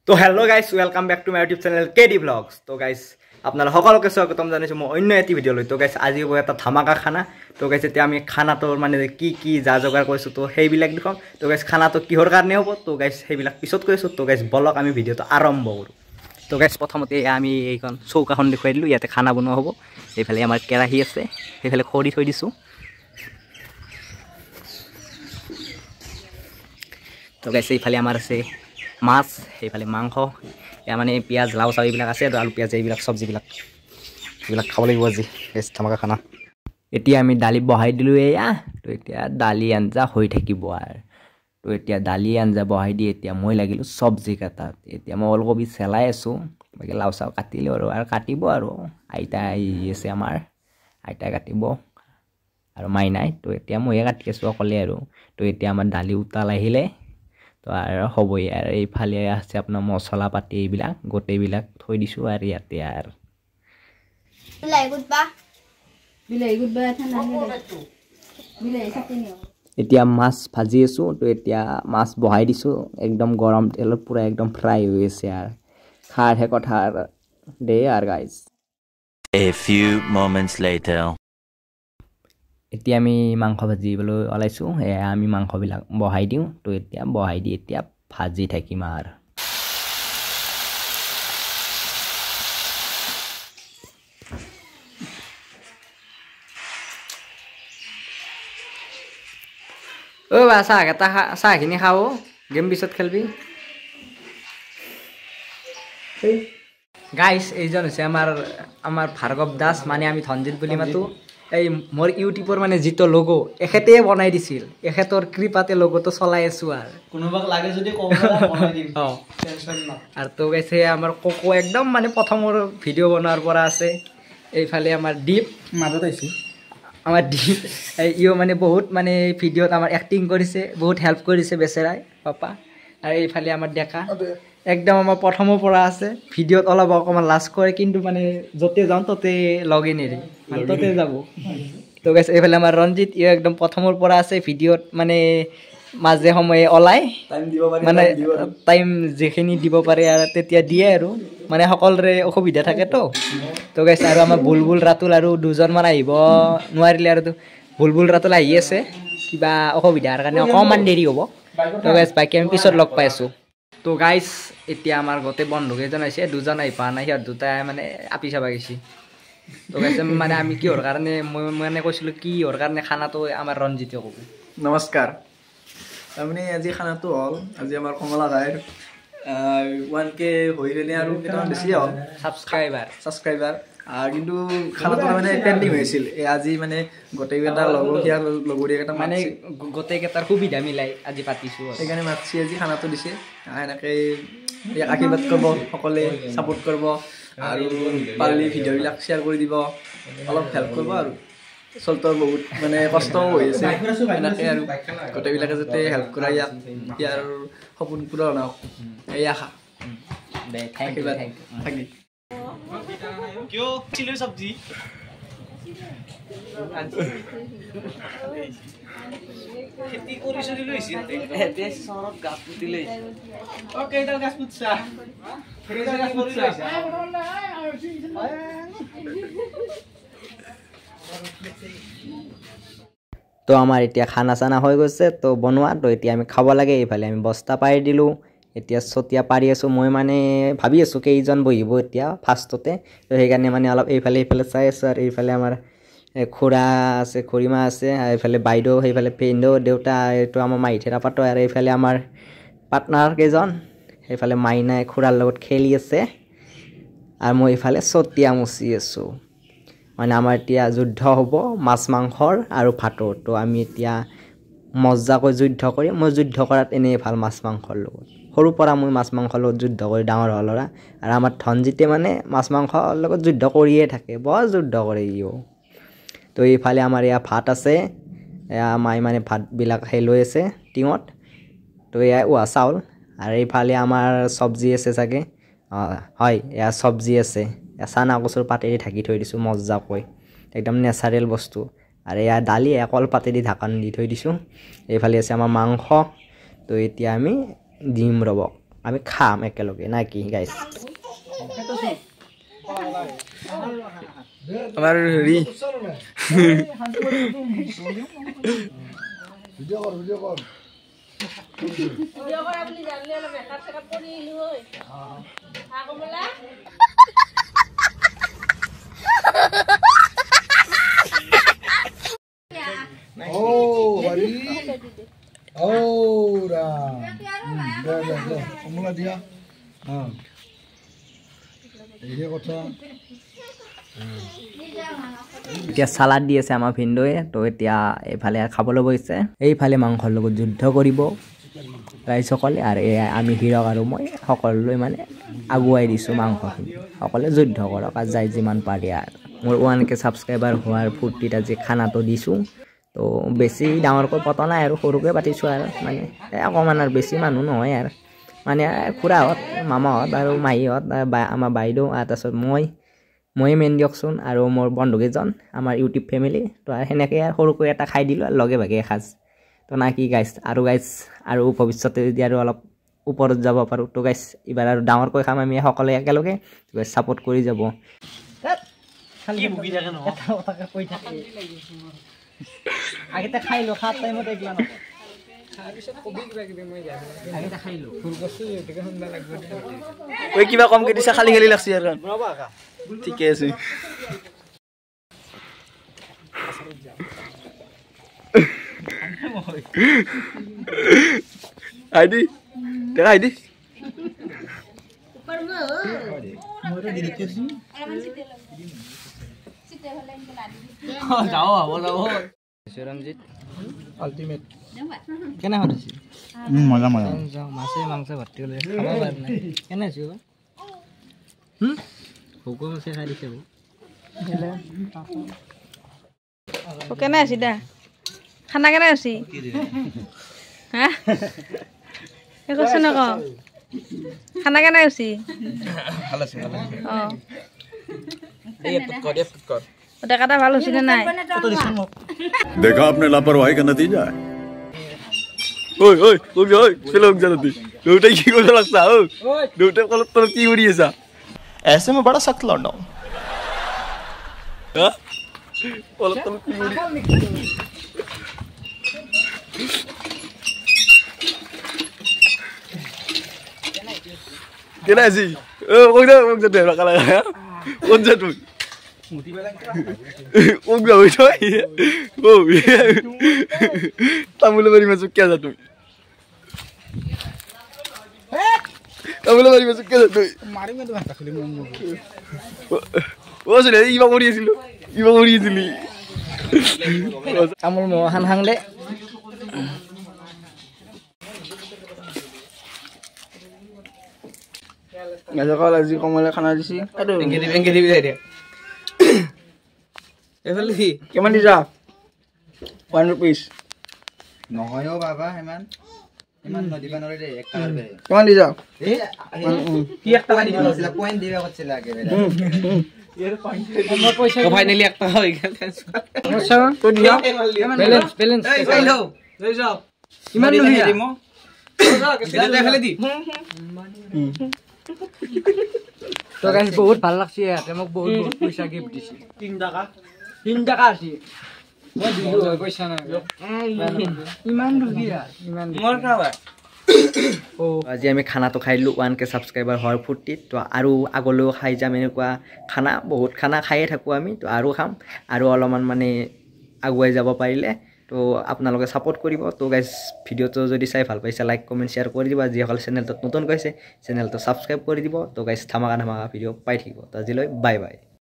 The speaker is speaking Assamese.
তো hello' guys welcome back to my YouTube channel KD vlogs. তো গাইজ আপোনালোক সকলোকে স্বাগতম জনাইছোঁ মই অন্য এটি ভিডিঅ'লৈ। তো গাইজ আজি হ'ব এটা ধামাকা খানা। তো গাইজ এতিয়া আমি খানাটোৰ মানে কি যা যোগাৰ কৰিছোঁ তো সেইবিলাক দেখুৱাম। তো গাইজ খানাটো কিহৰ কাৰণে হ'ব তো গাইজ সেইবিলাক পিছত কৰিছোঁ। তো গাইজ বলক আমি ভিডিঅ'টো আৰম্ভ কৰোঁ। তো গাইজ প্ৰথমতে আমি এইখন চৌকাখন দেখুৱাই দিলোঁ, ইয়াতে খানা বনোৱা হ'ব। এইফালে আমাৰ কেৰাহী আছে, সেইফালে খৰি থৈ দিছোঁ। তো গাইজ এইফালে আমাৰ আছে মাছ, সেইফালে মাংস, এয়া মানে পিঁয়াজ লাও চাও এইবিলাক আছে, আৰু আলু পিঁয়াজ এইবিলাক চব্জিবিলাক এইবিলাক খাব লাগিব আজি বেষ্ট ধামাকা খানা। এতিয়া আমি দালি বহাই দিলোঁ এয়া। তো এতিয়া দালি আঞ্জা হৈ থাকিব আৰু। তো এতিয়া দালি আঞ্জা বহাই দি এতিয়া মই লাগিলোঁ চব্জি কাটাত। এতিয়া মই ওলকবি চেলাই আছোঁ, বাকী লাও চাও কাটিলোঁ আৰু কাটিব আৰু আইতা আহি আছে আমাৰ, আইতাই কাটিব আৰু মাই নাই। তো এতিয়া ময়ে কাটি আছোঁ অকলে আৰু। তো এতিয়া আমাৰ দালি উতাল আহিলে তো আৰু হ'বই আৰু। এইফালে আছে আপোনাৰ মছলা পাতি এইবিলাক গোটেইবিলাক থৈ দিছোঁ আৰু ইয়াতে আৰু এতিয়া মাছ ভাজি আছোঁ। তো এতিয়া মাছ বহাই দিছোঁ, একদম গৰম তেলত পূৰা একদম ফ্ৰাই হৈ আছে আৰু খাৰহে কথা দেই আৰু guys. A few moments later. এতিয়া আমি মাংস ভাজিবলৈ ওলাইছোঁ। এয়া আমি মাংসবিলাক বহাই দিওঁ। তো এতিয়া বহাই দি এতিয়া ভাজি থাকিম আৰু বা চাহখিনি খাওঁ, গেম পিছত খেলবি। গাইজ এইজন হৈছে আমাৰ ভাৰ্গৱ দাস, মানে আমি ধনজিত বুলি মাতো। এই মোৰ ইউটিউবৰ মানে যিটো লগো এখেতে বনাই দিছিল, এখেতৰ কৃপাতে লগোটো চলাই আছোঁ আৰু কোনোবাক লাগে যদি আৰু তো গাইছে আমাৰ কোকো একদম মানে প্ৰথমৰ ভিডিঅ' বনোৱাৰ পৰা আছে। এইফালে আমাৰ দীপ মাজত আহিছে, আমাৰ দীপ ইও মানে বহুত মানে ভিডিঅ'ত আমাৰ এক্টিং কৰিছে, বহুত হেল্প কৰিছে বেচেৰাই পাপা। আৰু এইফালে আমাৰ ডেকা একদম আমাৰ প্ৰথমৰ পৰা আছে। ভিডিঅ'ত অলপ অকণমান লাজ কৰে, কিন্তু মানে য'তে যাওঁ ত'তে লগে নেৰে, মানে ত'তে যাব। তো গাইছে এইফালে আমাৰ ৰঞ্জিত, ইও একদম প্ৰথমৰ পৰা আছে ভিডিঅ'ত, মানে মাজে সময়ে ওলাই মানে টাইম যিখিনি দিব পাৰে আৰু তেতিয়া দিয়ে আৰু মানে সকলোৰে অসুবিধা থাকেতো। তো গাইছে আৰু আমাৰ বুলবুল ৰাতুল আৰু দুজনমান আহিব নোৱাৰিলে, আৰু বুলবুল ৰাতুল আহি আছে কিবা অসুবিধাৰ কাৰণে অকণমান দেৰি হ'ব। তো গাইছ বাকী আমি পিছত লগ পাই আছোঁ। তো গাইছ এতিয়া আমাৰ গোটেই বন্ধুকেইজন আহিছে, দুজন আহি পোৱা নাই, সিহঁত দুটাই মানে আপি চাবা গৈছে। তো গাইছে মানে আমি কিহৰ কাৰণে মই মানে কৈছিলোঁ কিহৰ কাৰণে খানাটো আমাৰ ৰঞ্জিতে ক'ব। নমস্কাৰ। তাৰমানে আজি খানাটো হ'ল, আজি আমাৰ কমলা গাইৰ 1K হৈ গ'লে আৰু কেইটামান বেছি হ'ল ছাবস্ক্ৰাইবাৰ। কিন্তু খানাটো মানে পেণ্ডিং হৈছিল। আজি মানে গোটেইকেইটা লগৰীয়াকেইটা মানে গোটেইকেইটাৰ সুবিধা মিলাই আজি পাতিছোঁ, সেইকাৰণে মাতিছে, আজি খানাটো দিছে। সেনেকৈ আশীৰ্বাদ কৰিব, সকলোৱে ছাপোৰ্ট কৰিব, আৰু পাৰিলে ভিডিঅ'বিলাক শ্বেয়াৰ কৰি দিব, অলপ হেল্প কৰিব। আৰু চলতৰ বহুত মানে কষ্টও হৈ আছে, এনেকৈ আৰু গোটেইবিলাকে যাতে হেল্প কৰা, ইয়াৰ সপোন পূৰণ হওক, এই আশা। কিয় চিলি চব্জি খেতি কৰি চলি লৈছে, চহৰত গাছ পুতি লৈছে। কেইডাল গাছ পুতছা? তো আমাৰ এতিয়া খানা চানা হৈ গৈছে, তো বনোৱা। তো এতিয়া আমি খাব লাগে। এইফালে আমি বস্তা পাৰি দিলোঁ, এতিয়া চতিয়া পাৰি আছোঁ। মই মানে ভাবি আছোঁ কেইজন বহিব এতিয়া ফাৰ্ষ্টতে, তো সেইকাৰণে মানে অলপ এইফালে চাই আছোঁ। আৰু এইফালে আমাৰ খুৰা আছে, খুৰীমা আছে, আৰু এইফালে বাইদেউ, সেইফালে ভিনদেউ, দেউতা, এইটো আমাৰ মাইথেৰ আপাটো, আৰু এইফালে আমাৰ পাৰ্টনাৰ কেইজন, সেইফালে মাইনাই খুৰাৰ লগত খেলি আছে, আৰু মই এইফালে চতিয়া মুচি আছোঁ। মানে আমাৰ এতিয়া যুদ্ধ হ'ব মাছ মাংসৰ আৰু ভাতৰ। তো আমি এতিয়া মজাকৈ যুদ্ধ কৰিম। মই যুদ্ধ কৰাত এনেই ভাল মাছ মাংসৰ লগত, সৰুৰ পৰা মই মাছ মাংসৰ লগত যুদ্ধ কৰি ডাঙৰ হোৱা ল'ৰা। আৰু আমাৰ ধনজিতে মানে মাছ মাংসৰ লগত যুদ্ধ কৰিয়ে থাকে, বৰ যুদ্ধ কৰে ইও। তো এইফালে আমাৰ এয়া ভাত আছে, এয়া মাই মানে ভাতবিলাক লৈ আছে টিঙত। তো এয়া উহা চাউল, আৰু এইফালে আমাৰ চব্জি আছে চাগে, হয় এয়া চব্জি আছে, এয়া চানা কচুৰ পাতেদি ঢাকি থৈ দিছোঁ মজাকৈ, একদম নেচাৰেল বস্তু। আৰু এয়া দালি, এয়া কলপাতেদি ঢাকন দি থৈ দিছোঁ। এইফালে আছে আমাৰ মাংস। তো এতিয়া আমি দিম ৰ'ব আমি খাম একেলগে না কি গাইছ আমাৰ হেৰি ভিডিও কর আপনি জানলে না মেকআপ সেকআপ করে ইলু হই আগমলা ও বাড়ি ওরা দে কমলা দিয়া হ্যাঁ এই কথা এতিয়া সালাড দি আছে আমাৰ ভিন্দোৱে তো এতিয়া এইফালে খাবলৈ বহিছে এইফালে মাংসৰ লগত যুদ্ধ কৰিব ৰাইজসকলে আৰু আমি হিৰক আৰু মই সকলোৱে মানে আগুৱাই দিছোঁ মাংসখিনি সকলোৱে যুদ্ধ কৰক আৰু যাই যিমান পাৰে আৰু মোৰ 1K ছাবস্ক্ৰাইবাৰ হোৱাৰ ফূৰ্তিত আজি খানাটো দিছোঁ তো বেছি ডাঙৰকৈ পতা নাই আৰু সৰুকৈ পাতিছোঁ আৰু মানে অকণমান আৰু বেছি মানুহ নহয় আৰু মানে খুৰাহঁত মামাহঁত আৰু মাহীহঁত আমাৰ বাইদেউ তাৰপিছত মই মেইন দিয়কচোন আৰু মোৰ বন্ধুকেইজন আমাৰ ইউটিউব ফেমিলি তো সেনেকৈ আৰু সৰুকৈ এটা খাই দিলোঁ আৰু লগে ভাগে এসাঁজ তো না কি গাইছ আৰু ভৱিষ্যতে যদি আৰু অলপ ওপৰত যাব পাৰোঁ তো গাইছ এইবাৰ আৰু ডাঙৰকৈ খাম আমি সকলোৱে একেলগে ছাপোৰ্ট কৰি যাব আগতে খাইলোঁ খাত টাইমত এইগিলা ঐ কিবা কমকে দিছা খালি খালি লাগছি আৰু ঠিকে আছে আইডি দেখা আইডি ऊपर में মই তো দেখিছো सीटे वाले इनको ला दी যাও ৰঞ্জিত আল্টিমেট কেনে হৈছে মজা মজা যাওঁ মাছে মাংস ভৰ্তি কৰি খাব পাৰ নাই কেনে হৈছে ভোকো মাছে খাই দিছে কেনে আছি দা খানা কেনে আছি হা এ কৈছ নক খানা কেনে আছি ভাল আছে অ এই ফুটকট ওটা কাটা ভালো ছিল নাই তো দিছ মোক देखा आपने लापरवाही का नतीजा है ওই চলো জানো তুই দুটাই কি করে লাগছা দুটাই কলত তোর কি উড়ি আছা ऐसे में बड़ा सख्त लौंडा हूं हां কলত তোর কি উড়ি কেন আছি ও কই দে রাখা লাগা কোন যা তুই মুতি বেলা ও গই তুই ও তামুলে বাড়ি মাছ কে যা তুই তামুলে বাড়ি মাছ কে যা তুই মারি মে তো ভাত খালি মন ও শুনে ইবা করিয়েছিল তামোল মহান হাংলে সকাল আজি কমলে খানা দিছি বেংকে দিবি দে এফালে কিমান দিছা 1 rupees নহয় বাবা ইমান নদিবা নৰে দে 1 টাকাৰ বেৰে কিমান দিছা কি 1 টাকা দিছিল পয়েন্ট দিবা কছিল আগে বেৰে মোৰ পইচা ফাইনালি 1 টাকা হৈ গেল সমস্যা তো দিয়া ব্যালেন্স এই লও লৈ যাও কিমান নহইয়া এটা ফেলে দি তো গাইস বহুত ভাল লাগছে ইয়াতে মোক বহুত পইচা গিফট দিছে 3 টাকা আছে মই দিলো পইচা নাই ইমান দুখিয়া ইমান মোৰ খাবা আজি আমি খানাটো খাই দিলোঁ 1K ছাবস্ক্ৰাইবাৰ হোৱাৰ ফূৰ্তিত তো আৰু আগলৈও খাই যাম এনেকুৱা খানা বহুত খানা খায়ে থাকোঁ আমি তো আৰু খাম আৰু অলপমান মানে আগুৱাই যাব পাৰিলে তো আপোনালোকে ছাপোৰ্ট কৰিব তো গাইজ ভিডিঅ'টো যদি চাই ভাল পাইছে লাইক কমেণ্ট শ্বেয়াৰ কৰি দিব যিসকলে চেনেলটোত নতুন কৈছে চেনেলটো ছাবস্ক্ৰাইব কৰি দিব তো গাইজ ধামাকা ভিডিঅ' পাই থাকিব তো আজিলৈ বাই বাই